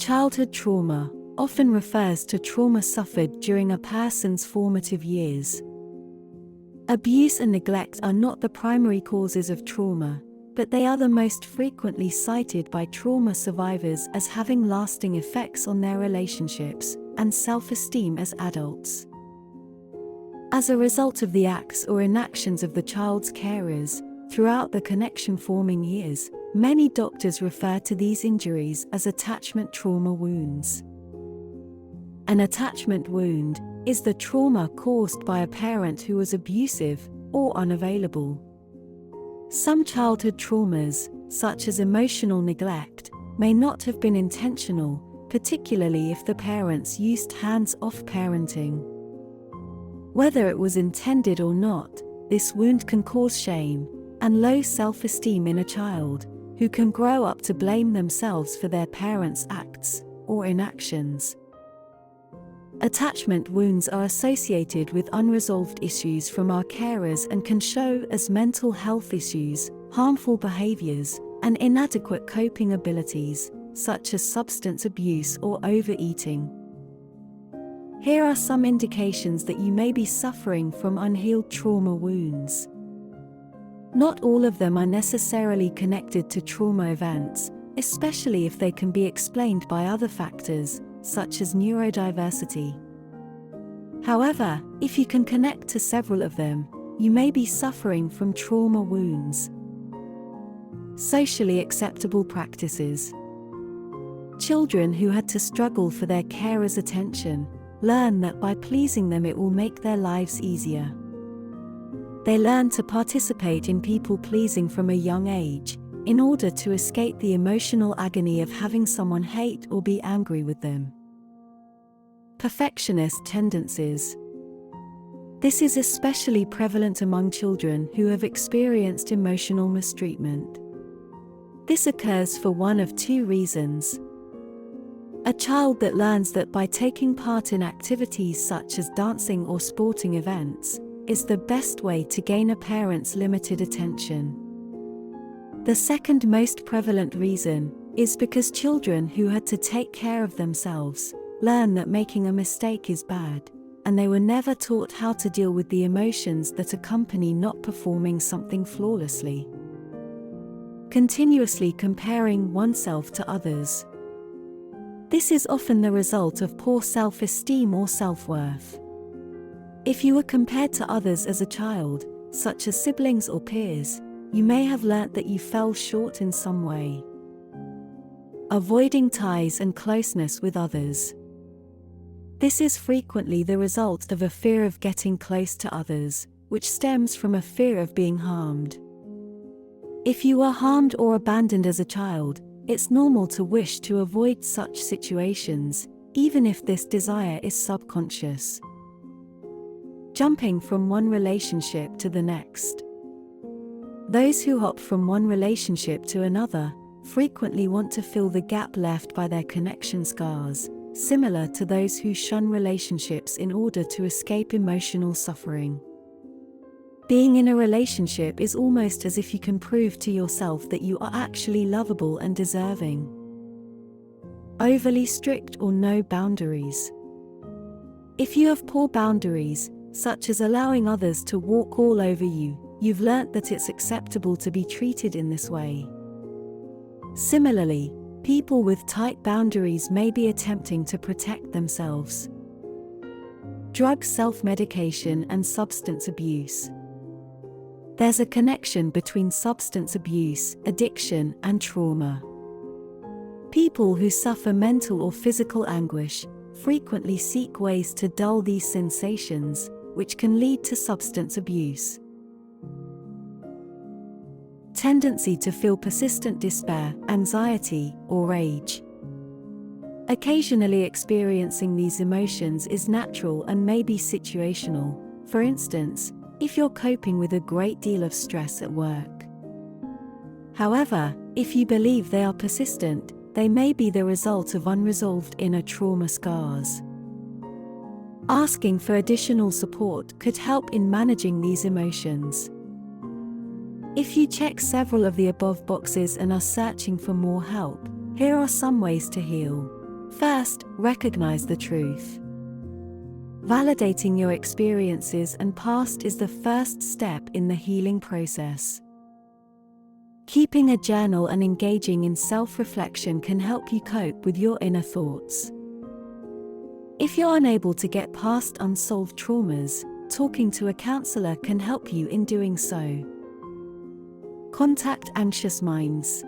Childhood trauma often refers to trauma suffered during a person's formative years. Abuse and neglect are not the primary causes of trauma, but they are the most frequently cited by trauma survivors as having lasting effects on their relationships and self-esteem as adults. As a result of the acts or inactions of the child's carers throughout the connection-forming years, many doctors refer to these injuries as attachment trauma wounds. An attachment wound is the trauma caused by a parent who was abusive or unavailable. Some childhood traumas, such as emotional neglect, may not have been intentional, particularly if the parents used hands-off parenting. Whether it was intended or not, this wound can cause shame and low self-esteem in a child, who can grow up to blame themselves for their parents' acts or inactions. Attachment wounds are associated with unresolved issues from our carers and can show as mental health issues, harmful behaviors, and inadequate coping abilities, such as substance abuse or overeating. Here are some indications that you may be suffering from unhealed trauma wounds. Not all of them are necessarily connected to trauma events, especially if they can be explained by other factors, such as neurodiversity. However, if you can connect to several of them, you may be suffering from trauma wounds. Socially acceptable practices. Children who had to struggle for their carers' attention learn that by pleasing them it will make their lives easier. They learn to participate in people-pleasing from a young age, in order to escape the emotional agony of having someone hate or be angry with them. Perfectionist tendencies. This is especially prevalent among children who have experienced emotional mistreatment. This occurs for one of two reasons. A child that learns that by taking part in activities such as dancing or sporting events is the best way to gain a parent's limited attention. The second most prevalent reason is because children who had to take care of themselves learn that making a mistake is bad, and they were never taught how to deal with the emotions that accompany not performing something flawlessly. Continuously comparing oneself to others. This is often the result of poor self-esteem or self-worth. If you were compared to others as a child, such as siblings or peers, you may have learnt that you fell short in some way. Avoiding ties and closeness with others. This is frequently the result of a fear of getting close to others, which stems from a fear of being harmed. If you were harmed or abandoned as a child, it's normal to wish to avoid such situations, even if this desire is subconscious. Jumping from one relationship to the next. Those who hop from one relationship to another frequently want to fill the gap left by their connection scars, similar to those who shun relationships in order to escape emotional suffering. Being in a relationship is almost as if you can prove to yourself that you are actually lovable and deserving. Overly strict or no boundaries. If you have poor boundaries, such as allowing others to walk all over you, you've learnt that it's acceptable to be treated in this way. Similarly, people with tight boundaries may be attempting to protect themselves. Drug self-medication and substance abuse. There's a connection between substance abuse, addiction, and trauma. People who suffer mental or physical anguish frequently seek ways to dull these sensations, which can lead to substance abuse. Tendency to feel persistent despair, anxiety, or rage. Occasionally experiencing these emotions is natural and may be situational. For instance, if you're coping with a great deal of stress at work. However, if you believe they are persistent, they may be the result of unresolved inner trauma scars. Asking for additional support could help in managing these emotions. If you check several of the above boxes and are searching for more help, here are some ways to heal. First, recognize the truth. Validating your experiences and past is the first step in the healing process. Keeping a journal and engaging in self-reflection can help you cope with your inner thoughts. If you're unable to get past unsolved traumas, talking to a counselor can help you in doing so. Contact anxious minds.